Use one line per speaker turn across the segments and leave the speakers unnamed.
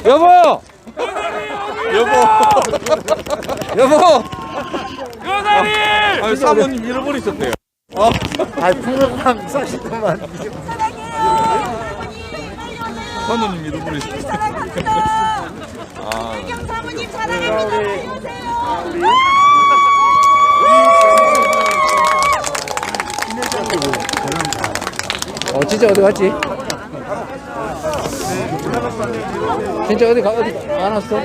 여보! 여보!
아니, 사모님 잃어버리셨대요.
풍선 쏘시더만.
사모님 잃어버리셨대요.
경 사모님 사랑합니다.
진짜 어디 갔지? 진짜 어디 안 왔어?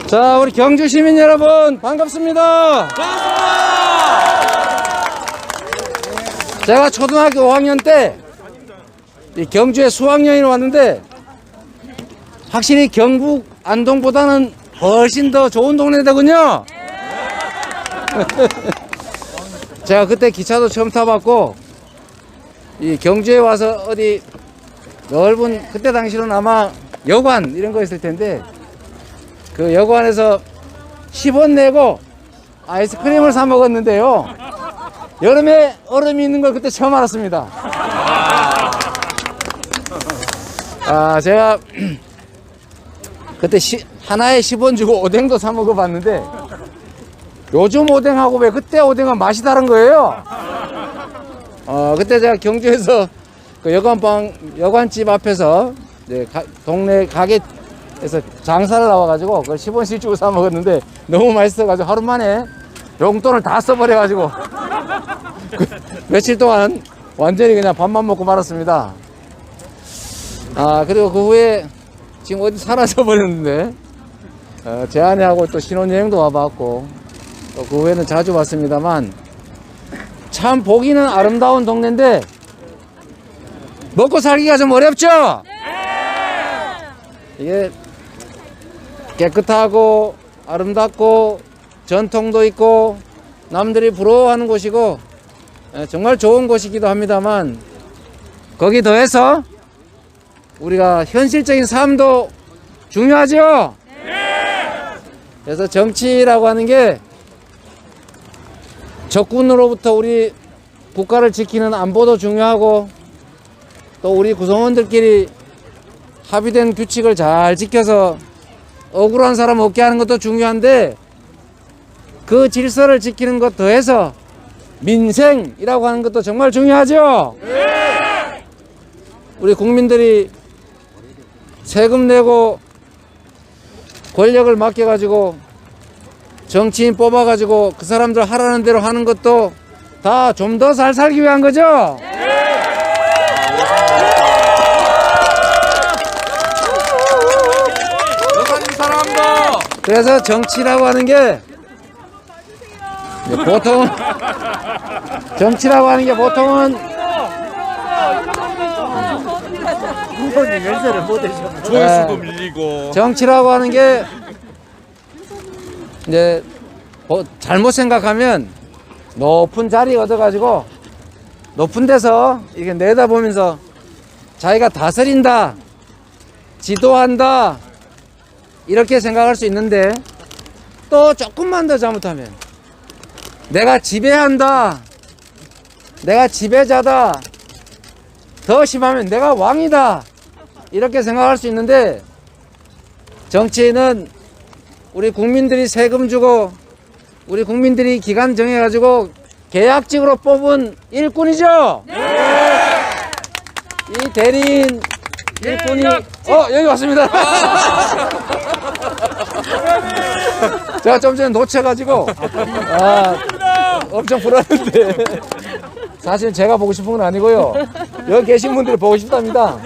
자, 우리 경주 시민 여러분, 반갑습니다. 제가 초등학교 5학년 때 이 경주에 수학여행을 왔는데 확실히 경북 안동보다는 훨씬 더 좋은 동네더군요. 제가 그때 기차도 처음 타봤고 이 경주에 와서 어디 넓은 그때 당시로는 아마 여관 이런 거 있을 텐데 그 여관에서 10원 내고 아이스크림을 사 먹었는데요. 여름에 얼음이 있는 걸 그때 처음 알았습니다. 제가 그때 하나에 10원 주고 오뎅도 사 먹어봤는데 요즘 오뎅하고 왜 그때 오뎅은 맛이 다른 거예요. 그때 제가 경주에서 그 여관집 앞에서 이제 동네 가게에서 장사를 나와가지고 그걸 10원씩 주고 사 먹었는데 너무 맛있어가지고 하루 만에 용돈을 다 써버려가지고 며칠 동안 완전히 그냥 밥만 먹고 말았습니다. 그리고 그 후에 지금 어디 사라져 버렸는데 제 아내하고 또 신혼여행도 와봤고 또 그 후에는 자주 왔습니다만 참 보기는 아름다운 동네인데 먹고 살기가 좀 어렵죠? 이게 깨끗하고 아름답고 전통도 있고 남들이 부러워하는 곳이고 정말 좋은 곳이기도 합니다만 거기 더해서 우리가 현실적인 삶도 중요하죠? 그래서 정치라고 하는 게 적군으로부터 우리 국가를 지키는 안보도 중요하고 또 우리 구성원들끼리 합의된 규칙을 잘 지켜서 억울한 사람 없게 하는 것도 중요한데 그 질서를 지키는 것 더해서 민생이라고 하는 것도 정말 중요하죠? 우리 국민들이 세금 내고 권력을 맡겨가지고 정치인 뽑아가지고 그 사람들 하라는 대로 하는 것도 다 좀 더 잘 살기 위한 거죠?
여사님 사랑합니다.
그래서 정치라고 하는 게 보통은
풍선이 연세를 못 하셔.
조회수도 밀리고.
정치라고 하는 게 이제 잘못 생각하면 높은 자리 얻어가지고 높은 데서 이렇게 내다보면서 자기가 다스린다, 지도한다 이렇게 생각할 수 있는데 또 조금만 더 잘못하면 내가 지배한다, 내가 지배자다, 더 심하면 내가 왕이다 이렇게 생각할 수 있는데 정치인은 우리 국민들이 세금 주고 우리 국민들이 기간 정해가지고 계약직으로 뽑은 일꾼이죠? 이 대리인 일꾼이 여기 왔습니다. 제가 좀 전에 놓쳐가지고 엄청 불안한데 사실 제가 보고 싶은 건 아니고요. 여기 계신 분들이 보고 싶답니다.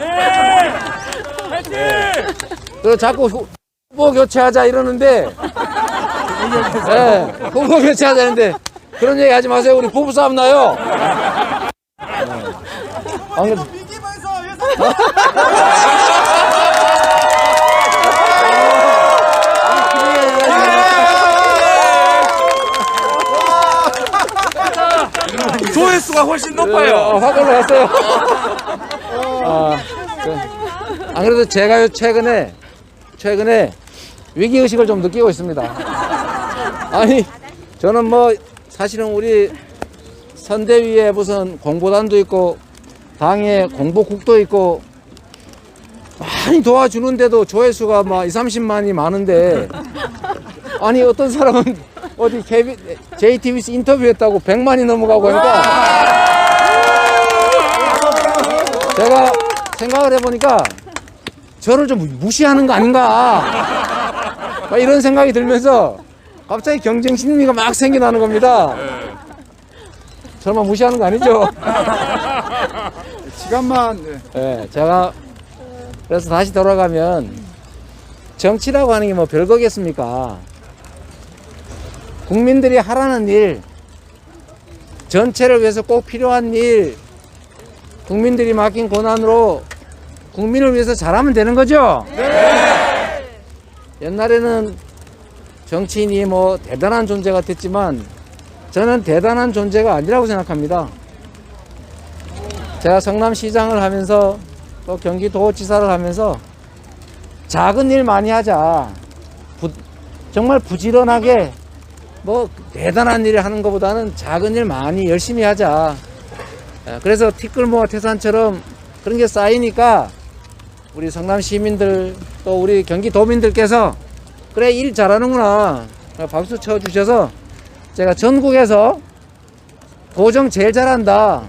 그리고 자꾸 후보 교체하자 이러는데 후보 교체하자는데 그런 얘기 하지 마세요. 우리 부부싸움 나요. 안 그래도
조회수가 훨씬 높아요.
확 올라갔어요. 안 그래도 제가 최근에 위기의식을 좀 느끼고 있습니다. 아니, 저는 뭐, 사실은 우리 선대위에 무슨 공보단도 있고, 당에 공보국도 있고, 많이 도와주는데도 조회수가 막 2, 30만이 많은데 아니 어떤 사람은 어디 JTBC 인터뷰했다고 100만이 넘어가고 하니까 제가 생각을 해보니까 저를 좀 무시하는 거 아닌가 막 이런 생각이 들면서 갑자기 경쟁 심리가 막 생겨나는 겁니다. 설마 무시하는 거 아니죠?
시간만.
네, 제가 그래서 다시 돌아가면 정치라고 하는 게 뭐 별거겠습니까? 국민들이 하라는 일, 전체를 위해서 꼭 필요한 일, 국민들이 맡긴 권한으로 국민을 위해서 잘하면 되는 거죠? 네. 옛날에는 정치인이 뭐 대단한 존재 같았지만 저는 대단한 존재가 아니라고 생각합니다. 제가 성남시장을 하면서 또 경기도지사를 하면서 작은 일 많이 하자. 정말 부지런하게 뭐 대단한 일을 하는 것보다는 작은 일 많이 열심히 하자. 그래서 티끌모아 태산처럼 그런 게 쌓이니까 우리 성남 시민들 또 우리 경기도민들께서 그래 일 잘하는구나 박수 쳐주셔서 제가 전국에서 도정 제일 잘한다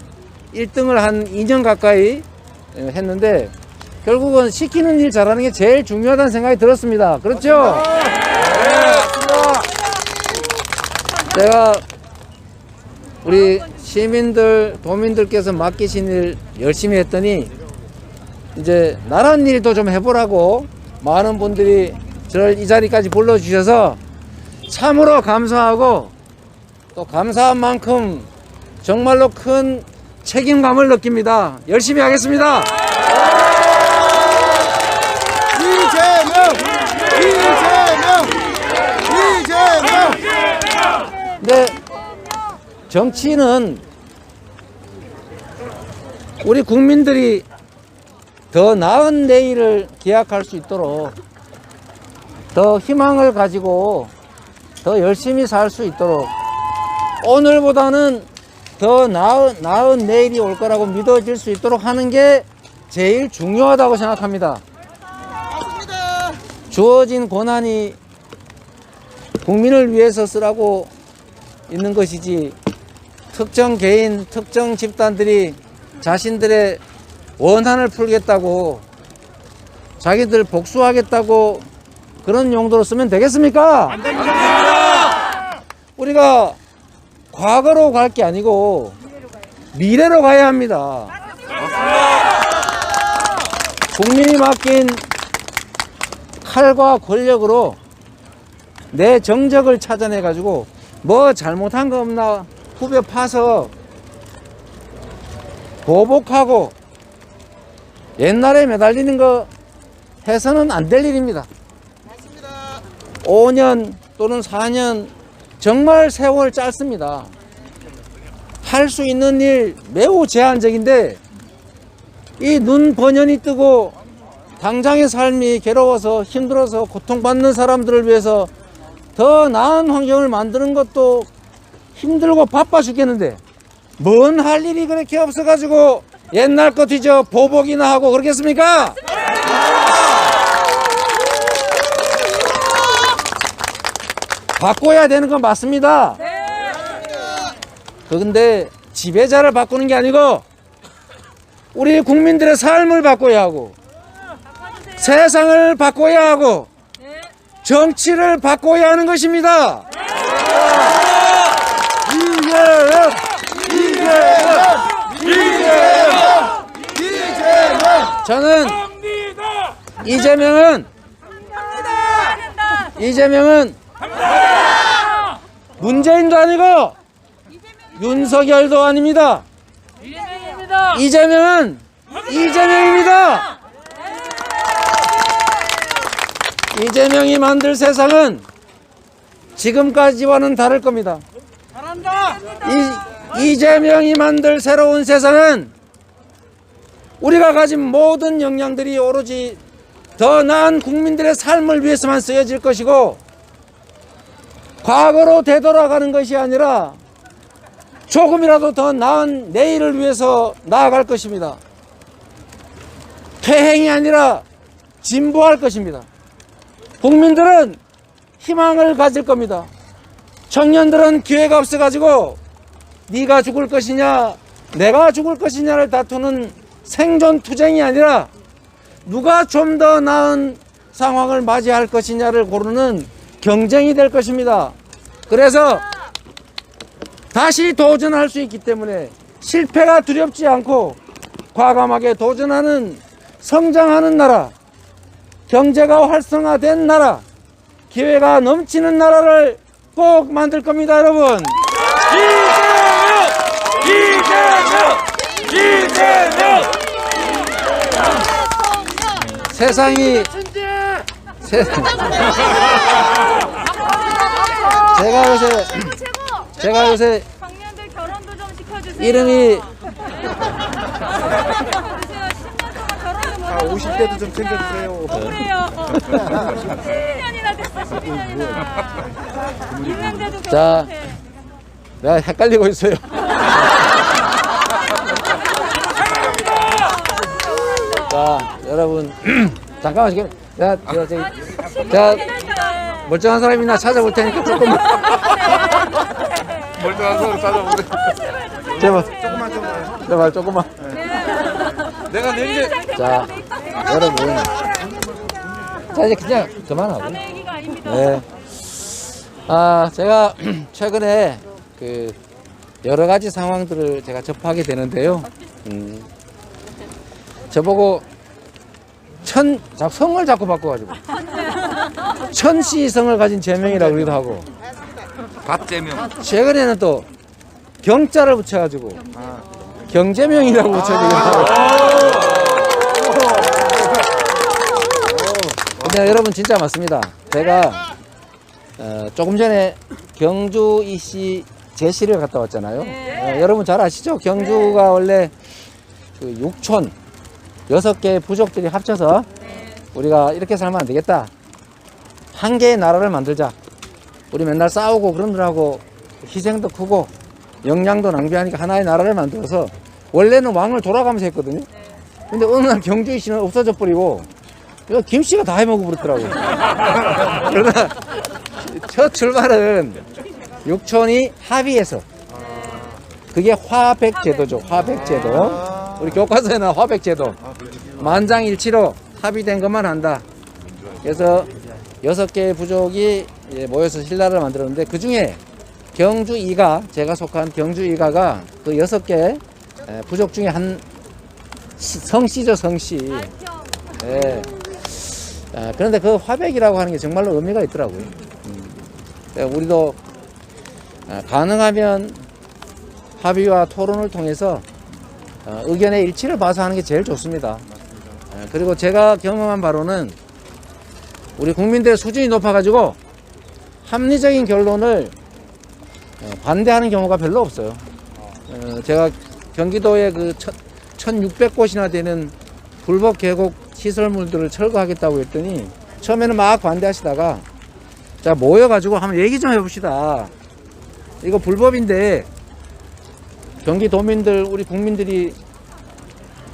1등을 한 2년 가까이 했는데 결국은 시키는 일 잘하는 게 제일 중요하다는 생각이 들었습니다. 그렇죠? 제가 우리 시민들 도민들께서 맡기신 일 열심히 했더니 이제 나란 일도 좀 해보라고 많은 분들이 저를 이 자리까지 불러주셔서 참으로 감사하고 또 감사한 만큼 정말로 큰 책임감을 느낍니다. 열심히 하겠습니다. 이재명! 네, 정치는 우리 국민들이 더 나은 내일을 기약할 수 있도록 더 희망을 가지고 더 열심히 살 수 있도록 오늘보다는 더 나은 내일이 올 거라고 믿어질 수 있도록 하는 게 제일 중요하다고 생각합니다. 주어진 권한이 국민을 위해서 쓰라고 있는 것이지 특정 개인, 특정 집단들이 자신들의 원한을 풀겠다고 자기들 복수하겠다고 그런 용도로 쓰면 되겠습니까? 안 됩니다. 우리가 과거로 갈 게 아니고 미래로 가야 합니다. 국민이 맡긴 칼과 권력으로 내 정적을 찾아내 가지고 뭐 잘못한 거 없나 후벼 파서 보복하고 옛날에 매달리는 거 해서는 안 될 일입니다. 5년 또는 4년 정말 세월 짧습니다. 할 수 있는 일 매우 제한적인데 이 눈 번연히 뜨고 당장의 삶이 괴로워서 힘들어서 고통받는 사람들을 위해서 더 나은 환경을 만드는 것도 힘들고 바빠 죽겠는데 뭔 할 일이 그렇게 없어가지고 옛날 것 뒤져 보복이나 하고 그러겠습니까? 바꿔야 되는 건 맞습니다. 그런데 지배자를 바꾸는 게 아니고 우리 국민들의 삶을 바꿔야 하고 세상을 바꿔야 하고 정치를 바꿔야 하는 것입니다. 저는 이재명은 문재인도 아니고 윤석열도 아닙니다. 이재명은 이재명입니다. 이재명이 만들 세상은 지금까지와는 다를 겁니다. 이재명이 만들 새로운 세상은 우리가 가진 모든 역량들이 오로지 더 나은 국민들의 삶을 위해서만 쓰여질 것이고 과거로 되돌아가는 것이 아니라 조금이라도 더 나은 내일을 위해서 나아갈 것입니다. 퇴행이 아니라 진보할 것입니다. 국민들은 희망을 가질 겁니다. 청년들은 기회가 없어가지고 네가 죽을 것이냐 내가 죽을 것이냐를 다투는 생존투쟁이 아니라 누가 좀 더 나은 상황을 맞이할 것이냐를 고르는 경쟁이 될 것입니다. 그래서 다시 도전할 수 있기 때문에 실패가 두렵지 않고 과감하게 도전하는 성장하는 나라, 경제가 활성화된 나라, 기회가 넘치는 나라를 꼭 만들 겁니다, 여러분.
이재명!
세상이 제가 요새
청년들 결혼도 좀 시켜주세요.
이름이
50대도 좀 챙겨주세요.
그래요. 12년이나 됐어. 12년이나. 있는데도
자, 내가 헷갈리고 있어요. 자, 여러분 잠깐만 지금 제가 멀쩡한 사람이나 찾아볼 테니까 조금만
멀쩡한 사람 찾아보세요.
제발 조금만.
내가 냉재.
자, 여러분, 자 이제 그냥 그만하고.
남의 얘기가 아닙니다.
네. 아, 제가 최근에 그 여러 가지 상황들을 제가 접하게 되는데요. 저보고 성을 자꾸 바꿔가지고 천시성을 가진 제명이라고 그러기도 하고,
갓재명.
최근에는 또 경자를 붙여가지고 경제명이라고 붙여지기도 하고. 근데 여러분 진짜 맞습니다. 제가 조금 전에 경주 이씨 제시를 갔다 왔잖아요. 여러분 잘 아시죠? 경주가 원래 그 6촌 6개의 부족들이 합쳐서 우리가 이렇게 살면 안 되겠다. 한 개의 나라를 만들자. 우리 맨날 싸우고 그러느라고 희생도 크고 영양도 낭비하니까 하나의 나라를 만들어서, 원래는 왕을 돌아가면서 했거든요. 근데 어느 날 경주이 씨는 없어져 버리고 이거 김씨가 다 해먹어 버렸더라고요. 그러나 첫 출발은 육촌이 합의해서, 그게 화백제도죠. 화백제도. 우리 교과서에는 화백제도. 만장일치로 합의된 것만 한다. 그래서 6개의 부족이 모여서 신라를 만들었는데, 그 중에 경주 이가, 제가 속한 경주 이가가 그 6개 부족 중에 한 성씨죠, 성씨. 예. 그런데 그 화백이라고 하는 게 정말로 의미가 있더라고요. 우리도 가능하면 합의와 토론을 통해서 의견의 일치를 봐서 하는 게 제일 좋습니다. 그리고 제가 경험한 바로는 우리 국민들의 수준이 높아가지고 합리적인 결론을 반대하는 경우가 별로 없어요. 제가 경기도에 그 1600곳이나 되는 불법 계곡 시설물들을 철거하겠다고 했더니 처음에는 막 반대하시다가, 자 모여가지고 한번 얘기 좀 해봅시다. 이거 불법인데 경기도민들, 우리 국민들이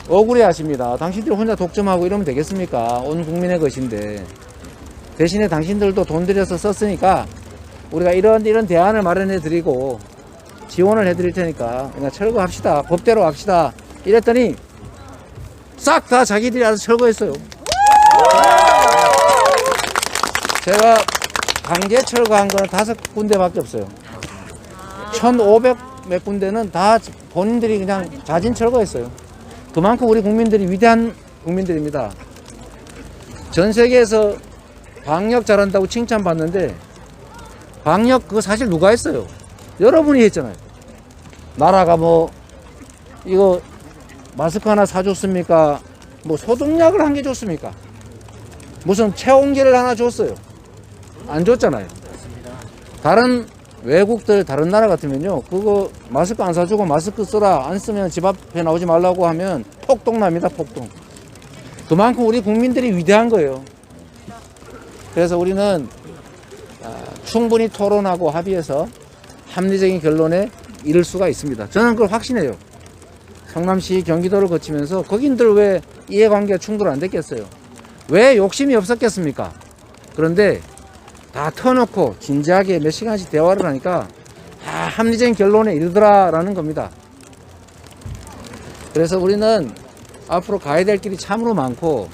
억울해 하십니다. 당신들이 혼자 독점하고 이러면 되겠습니까? 온 국민의 것인데. 대신에 당신들도 돈 들여서 썼으니까 우리가 이런 대안을 마련해 드리고 지원을 해 드릴 테니까 그냥 철거합시다. 법대로 합시다. 이랬더니 싹 다 자기들이 알아서 철거했어요. 제가 강제 철거한 거는 5군데밖에 없어요. 1500 몇 군데는 다 본인들이 그냥 자진 철거했어요. 그만큼 우리 국민들이 위대한 국민들입니다. 전 세계에서 방역 잘한다고 칭찬받는데, 방역 그거 사실 누가 했어요? 여러분이 했잖아요. 나라가 뭐 이거 마스크 하나 사줬습니까? 뭐 소독약을 한 개 줬습니까? 무슨 체온계를 하나 줬어요? 안 줬잖아요. 다른 외국들, 다른 나라 같으면요, 그거 마스크 안 사주고 마스크 써라, 안 쓰면 집 앞에 나오지 말라고 하면 폭동 납니다. 폭동. 그만큼 우리 국민들이 위대한 거예요. 그래서 우리는 충분히 토론하고 합의해서 합리적인 결론에 이를 수가 있습니다. 저는 그걸 확신해요. 성남시, 경기도를 거치면서 거긴들 왜 이해관계가 충돌 안 됐겠어요? 왜 욕심이 없었겠습니까? 그런데 다 터놓고 진지하게 몇 시간씩 대화를 하니까 합리적인 결론에 이르더라라는 겁니다. 그래서 우리는 앞으로 가야 될 길이 참으로 많고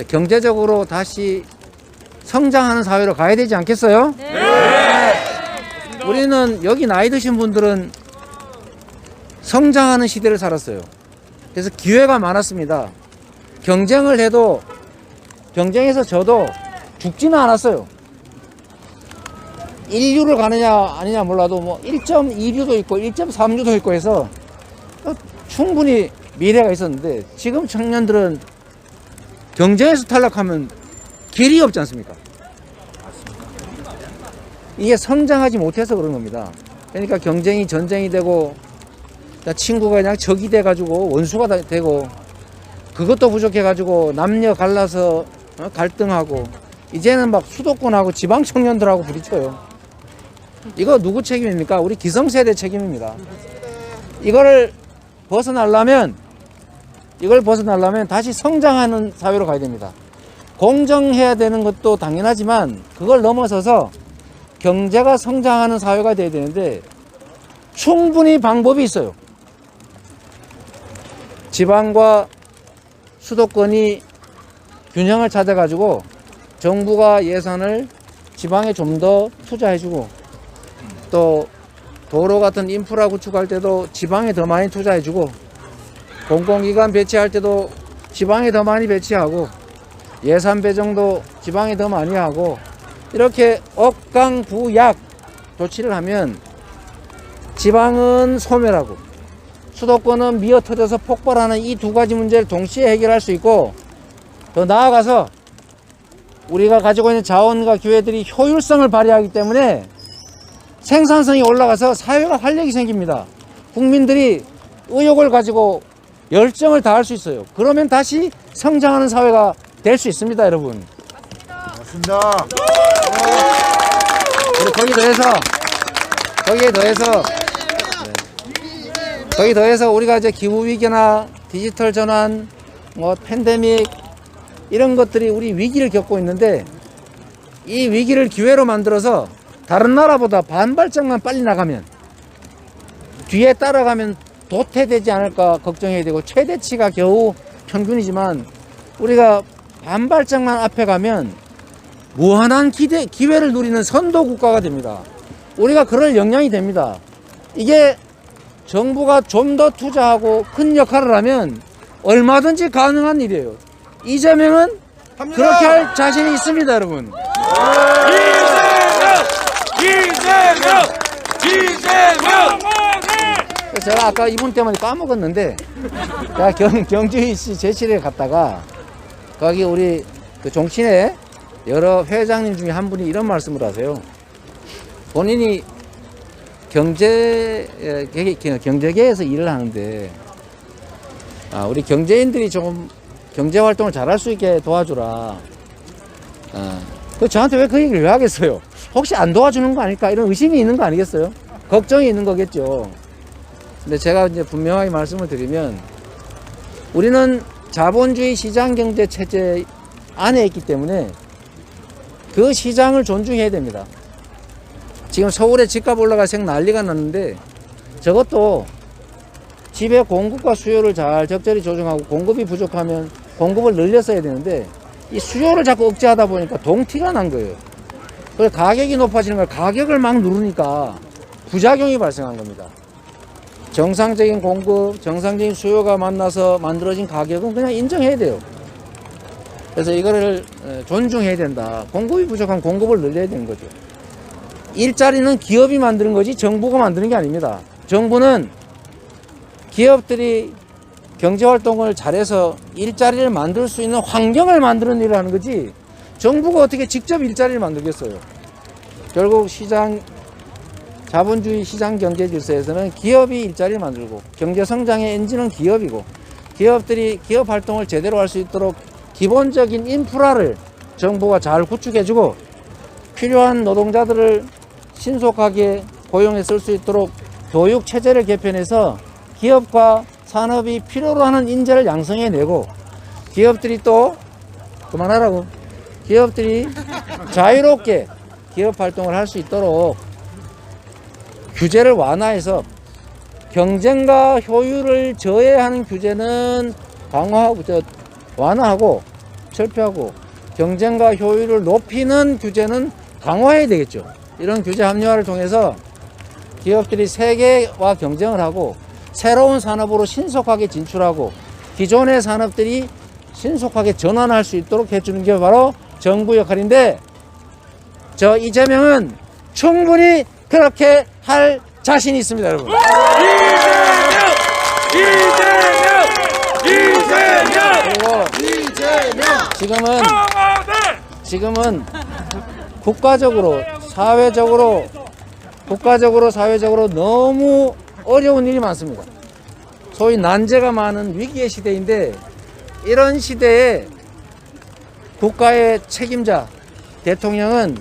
경제적으로 다시 성장하는 사회로 가야 되지 않겠어요? 네. 우리는 여기 나이 드신 분들은 성장하는 시대를 살았어요. 그래서 기회가 많았습니다. 경쟁을 해도 경쟁에서 져도 죽지는 않았어요. 1류를 가느냐 아니냐 몰라도 뭐 1.2류도 있고 1.3류도 있고 해서 충분히 미래가 있었는데 지금 청년들은 경쟁에서 탈락하면 길이 없지 않습니까? 이게 성장하지 못해서 그런 겁니다. 그러니까 경쟁이 전쟁이 되고 친구가 그냥 적이 돼가지고 원수가 되고 그것도 부족해가지고 남녀 갈라서 갈등하고 이제는 막 수도권하고 지방 청년들하고 부딪혀요. 이거 누구 책임입니까? 우리 기성세대 책임입니다. 이걸 벗어나려면 다시 성장하는 사회로 가야 됩니다. 공정해야 되는 것도 당연하지만 그걸 넘어서서 경제가 성장하는 사회가 돼야 되는데 충분히 방법이 있어요. 지방과 수도권이 균형을 찾아가지고 정부가 예산을 지방에 좀 더 투자해주고 또 도로 같은 인프라 구축할 때도 지방에 더 많이 투자해주고 공공기관 배치할 때도 지방에 더 많이 배치하고 예산 배정도 지방에 더 많이 하고 이렇게 억강부약 조치를 하면 지방은 소멸하고 수도권은 미어터져서 폭발하는 이 두 가지 문제를 동시에 해결할 수 있고 더 나아가서 우리가 가지고 있는 자원과 기회들이 효율성을 발휘하기 때문에 생산성이 올라가서 사회가 활력이 생깁니다. 국민들이 의욕을 가지고 열정을 다할 수 있어요. 그러면 다시 성장하는 사회가 될 수 있습니다, 여러분.
맞습니다.
그리고 거기에 더해서 우리가 이제 기후 위기나 디지털 전환, 뭐 팬데믹 이런 것들이 우리 위기를 겪고 있는데 이 위기를 기회로 만들어서 다른 나라보다 반발짝만 빨리 나가면 뒤에 따라가면 도태되지 않을까 걱정해야 되고 최대치가 겨우 평균이지만 우리가 반발짝만 앞에 가면 무한한 기회를 누리는 선도 국가가 됩니다. 우리가 그럴 역량이 됩니다. 이게 정부가 좀 더 투자하고 큰 역할을 하면 얼마든지 가능한 일이에요. 이재명은 그렇게 할 자신이 있습니다, 여러분.
이재명!
제가 아까 이분 때문에 까먹었는데 제가 경주시 제실에 갔다가 거기 우리 그 종친회 여러 회장님 중에 한 분이 이런 말씀을 하세요. 본인이 경제계에서 일을 하는데 우리 경제인들이 조금 경제활동을 잘할 수 있게 도와주라. 저한테 왜 그 얘기를 왜 하겠어요? 혹시 안 도와주는 거 아닐까? 이런 의심이 있는 거 아니겠어요? 걱정이 있는 거겠죠. 근데 제가 이제 분명하게 말씀을 드리면 우리는 자본주의 시장 경제 체제 안에 있기 때문에 그 시장을 존중해야 됩니다. 지금 서울에 집값 올라가서 난리가 났는데 저것도 집의 공급과 수요를 잘 적절히 조정하고 공급이 부족하면 공급을 늘렸어야 되는데 이 수요를 자꾸 억제하다 보니까 동티가 난 거예요. 그래서 가격이 높아지는 걸 가격을 막 누르니까 부작용이 발생한 겁니다. 정상적인 공급, 정상적인 수요가 만나서 만들어진 가격은 그냥 인정해야 돼요. 그래서 이거를 존중해야 된다. 공급이 부족한 공급을 늘려야 되는 거죠. 일자리는 기업이 만드는 거지 정부가 만드는 게 아닙니다. 정부는 기업들이 경제활동을 잘해서 일자리를 만들 수 있는 환경을 만드는 일을 하는 거지 정부가 어떻게 직접 일자리를 만들겠어요. 결국 자본주의 시장 경제 질서에서는 기업이 일자리를 만들고 경제 성장의 엔진은 기업이고 기업들이 기업 활동을 제대로 할 수 있도록 기본적인 인프라를 정부가 잘 구축해주고 필요한 노동자들을 신속하게 고용해 쓸 수 있도록 교육 체제를 개편해서 기업과 산업이 필요로 하는 인재를 양성해내고 기업들이 또 그만하라고. 기업들이 자유롭게 기업 활동을 할 수 있도록 규제를 완화해서 경쟁과 효율을 저해하는 규제는 완화하고 철폐하고 경쟁과 효율을 높이는 규제는 강화해야 되겠죠. 이런 규제 합리화를 통해서 기업들이 세계와 경쟁을 하고 새로운 산업으로 신속하게 진출하고 기존의 산업들이 신속하게 전환할 수 있도록 해주는 게 바로 정부 역할인데, 저 이재명은 충분히 그렇게 할 자신이 있습니다, 여러분. 그리고 지금은 국가적으로 사회적으로 너무 어려운 일이 많습니다. 소위 난제가 많은 위기의 시대인데, 이런 시대에 국가의 책임자 대통령은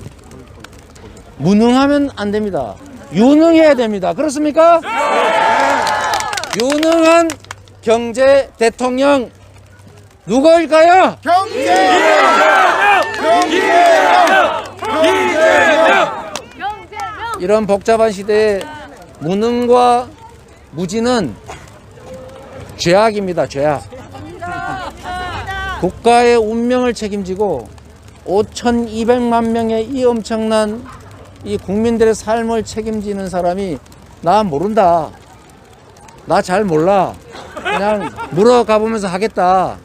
무능하면 안 됩니다. 유능해야 됩니다. 그렇습니까? 유능한 경제 대통령 누구일까요? 이런 복잡한 시대에 무능과 무지는 죄악입니다. 죄악. 국가의 운명을 책임지고 5,200만 명의 이 엄청난 이 국민들의 삶을 책임지는 사람이 나 모른다, 나 잘 몰라, 그냥 물어가 보면서 하겠다.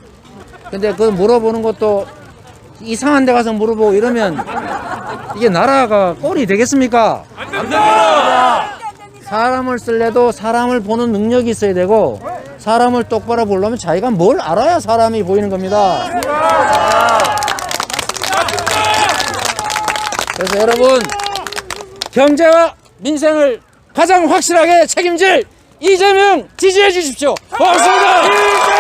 근데 그 물어보는 것도 이상한 데 가서 물어보고 이러면 이게 나라가 꼴이 되겠습니까? 안 됩니다. 사람을 쓸래도 사람을 보는 능력이 있어야 되고, 사람을 똑바로 보려면 자기가 뭘 알아야 사람이 보이는 겁니다. 그래서 여러분, 경제와 민생을 가장 확실하게 책임질 이재명 지지해 주십시오. 고맙습니다.